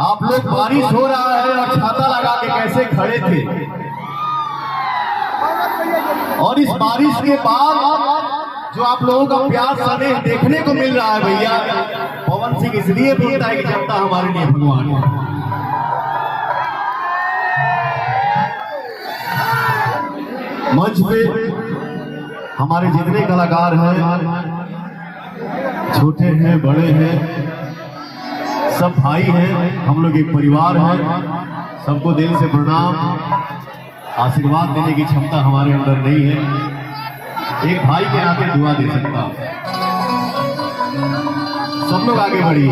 आप लोग बारिश हो रहा है और छाता लगा के कैसे खड़े थे, और इस बारिश के बाद जो आप लोगों का प्यार स्नेह देखने को मिल रहा है भैया, पवन सिंह इसलिए बोलता है कि जनता हमारे लिए भगवान है। मंच पे हमारे जितने कलाकार हैं, छोटे हैं बड़े हैं, सब भाई हैं, हम लोग एक परिवार हैं। सबको दिल से प्रणाम। आशीर्वाद देने की क्षमता हमारे अंदर नहीं है, एक भाई के नाते दुआ दे सकता। सब लोग आगे बढ़िए।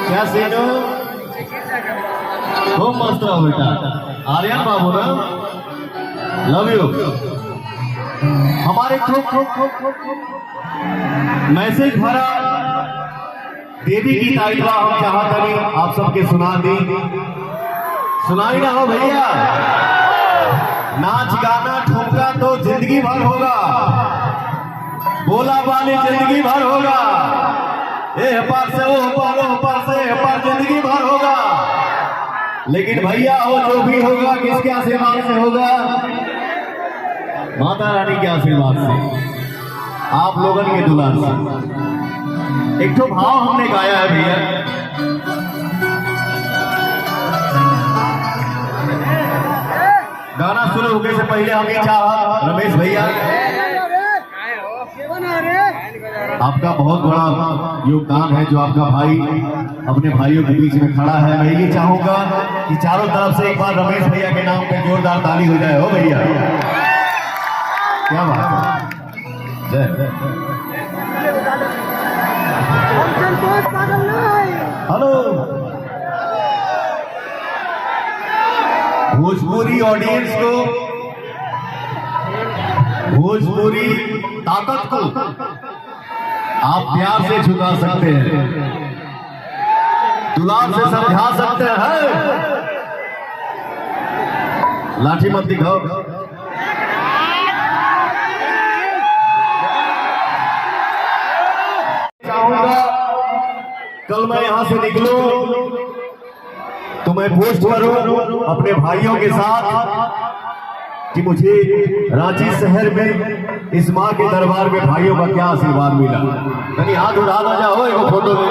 क्या सीन हो? खूब मस्त रहो बेटा। आर्यन बाबू ना, लव यू। हमारे मैसेज भरा देवी की ताइबा हम चाहत नहीं आप सबके सुना दी। सुनाई ना हो भैया, नाच गाना ठुमका तो जिंदगी भर होगा, बोला बाली जिंदगी भर होगा, ए पार से वो पार से पार जिंदगी भर होगा। लेकिन भैया हो जो भी होगा किसके आशीर्वाद से होगा? माता रानी के आशीर्वाद से, आप लोगों के दुलार से। एक तो भाव हमने गाया है भैया, गाना शुरू होने से पहले हम ये चाह रमेश भैया, आपका बहुत बड़ा योगदान है जो आपका भाई अपने भाइयों के बीच में खड़ा है। मैं ये चाहूंगा कि चारों तरफ से एक बार रमेश भैया के नाम पे जोरदार ताली हो जाए। हो भैया, क्या बात है, जय। हेलो भोजपुरी ऑडियंस को, भोजपुरी ताकत को आप प्यार से झुका सकते हैं, दुलार से समझा सकते हैं। लाठी मत दिखाओ। चाहूंगा कल मैं यहां से निकलूं तो मैं पोस्ट करूं अपने भाइयों के साथ कि मुझे रांची शहर में इस मां के दरबार में भाइयों का क्या आशीर्वाद मिला। कहीं हाथ उड़ा ना जाओ, एक फोटो ले।